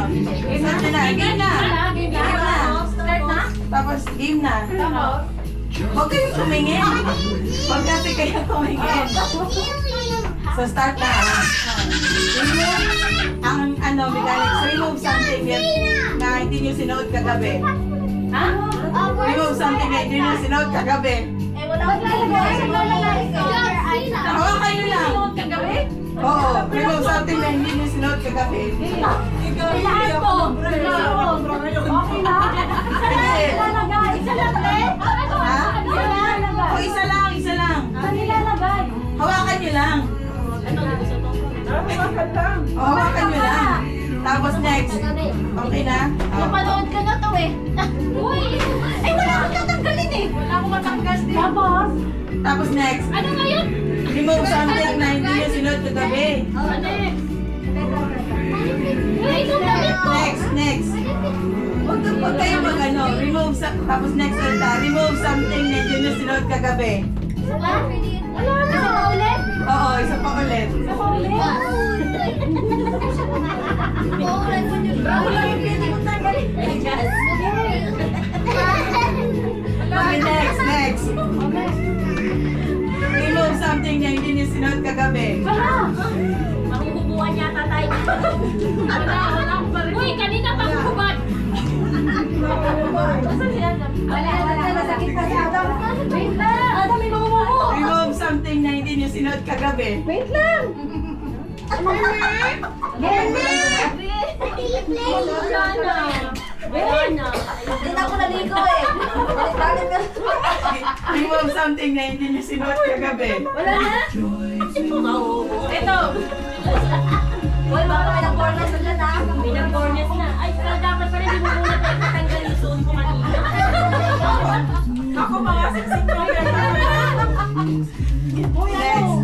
Start na. Game na. Start na? Tapos game na. Huwag kayong tumingin. Huwag kasi kayo tumingin. So start na. Remove ang mechanics. Remove something na hindi nyo sinuot kagabi. Ha? Remove something na hindi nyo sinuot kagabi. Eh, wala akong lalagay. Hawakan nyo lang. Kagabi? Oo. Remove something na hindi nyo sinuot kagabi. Kailangan ko. Okay na? Hindi. Ilalagay. Isa lang eh. Ha? Ilalagay. O isa lang, isa lang. Saan ilalagay? Hawakan nyo lang. O, hawakan nyo lang. Tapos next. Okay na? O. Napanood ka na to eh. Uy! Eh, wala akong tatanggalin eh. Wala akong matanggal din. Tapos? Tapos next. Ano nga yun? Remove something na hindi nyo sinuot kagabi. Ano eh? Uy, itong damit ko. Next. Huwag kayo mag-ano. Tapos next ulit ha. Remove something na hindi nyo sinuot kagabi. Wala? Wala na. Isa pa ulit? Oo, isa pa ulit. Isa pa ulit? Wala yung pwede kong tanggalin. Okay, next. Remove something na hindi nyo sinuot kagabi. Wala! Mahuhubuan yata tayo. Wala akong parinig. Uy, kanina pang hubad. Wala. Masakit pa si Adam. Wait lang. Adam, may mamumuho. Remove something na hindi nyo sinuot kagabi. Wait lang. Wala na. Wala na. Hindi na ako naligo eh. Remove something na hindi nyo sinuot kagabi. Wala na? Ito. Uy, baka may nag-corners na dyan ah. May nag-corners na. Ay, pero dapat pala hindi mo muna tayo matanggal yung suot ko kanina. Ako mga siksik ko yan. Next.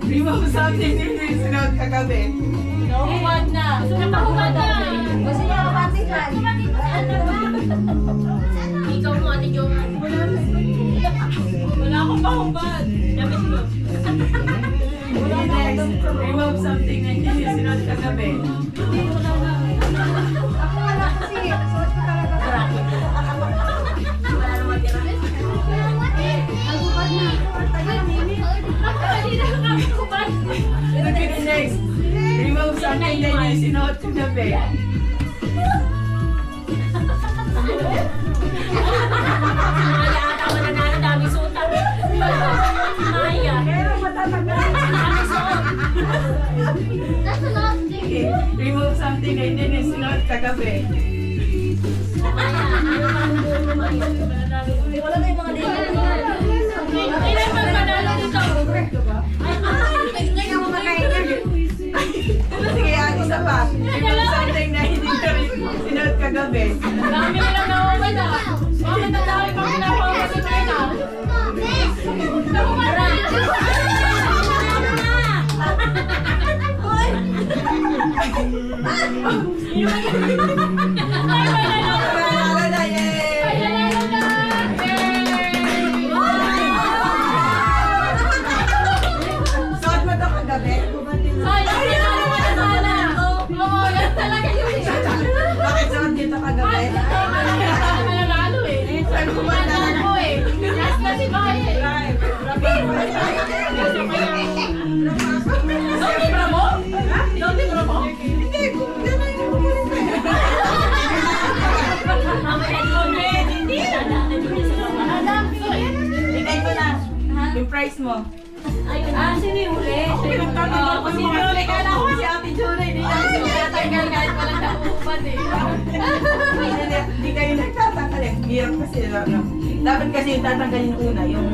Remove something na hindi nyo sinuot kagabi. Hubad na. Nakahubad na. Gusto niya kapatid yan. Ikaw mo, Ate Jo. Wala akong pahubad. Dapat mo. Next. Remove something na hindi nyo sinuot kagabi. Ako wala kasi. Suot ko talaga. Wala naman tira. Naghubad na. Kanina ka kami hubad. Next. Remove something na hindi nyo sinuot kagabi. Maya ata wala na ang dami suotan. Maya. Pero matatanggal. Dami suot. That's the last thing. Okay. Remove something na hindi nyo sinuot kagabi. Maya, ano pa ang buo mo Maya? Wala na yung mga ligat. Ilan pa panalo dito? Ay, ako makaingan. Sige, isa pa. Remove something na hindi nyo sinuot kagabi. Dami nilang nauwi na. Bakit ang dami pang pinapawa sa China? Nakumara! Panalo na, yay! Suot mo ito kagabi? Bakit suot dito kagabi? Saan kumanda? Hindi, gano'n yung Bigay ko na. Yung price mo. Sino yung huli? Pinagtatanggol ko Sino yung huli? Kala ko si Ate Jure, hindi na kasi magtatanggal kahit walang nakukupan eh. Hindi kayo nagtatanggal eh. Hirap kasi. Ano. Dapat kasi yung tatanggalin una, yung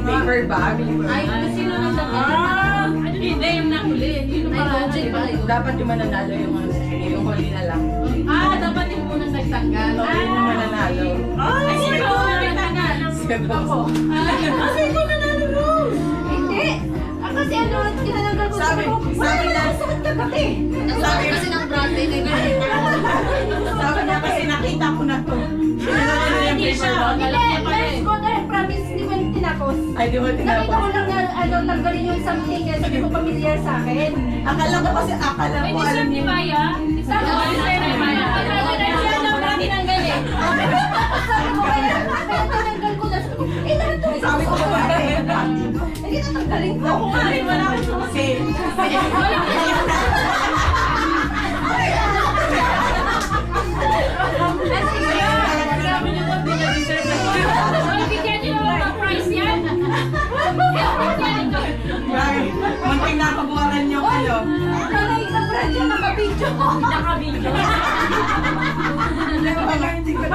paper bag. Ay, sino nagtanggal? Hindi, yung nahuli. Yung Dapat yung mananalo yung huli na lang. dapat yung unang nagtanggal. Yun yung mananalo. Ay, sino yung nagtanggal? Ako. Kasi ikaw nanalo mo. Hindi. Kasi ano, tinananggal ko Sabi na, sakit ka kasi. sabi Kasi ng brand eh. sabi niya kasi nakita ko na to. Sinanalo niya yung paper bag. Hindi, friends ko dahil promise, hindi ko yung tinapos. Ay, di mo Nakita tinapos. ko lang na tanggalin yung something kasi hindi ko familiar sa akin. Akala ko alam niyo. Maya? Galing ko. Ako nga rin, wala akong susi. Right. Munting nakabuwalan niyo kayo. Talay sa brand yan, nakabidyo. Nakabidyo. Hindi ko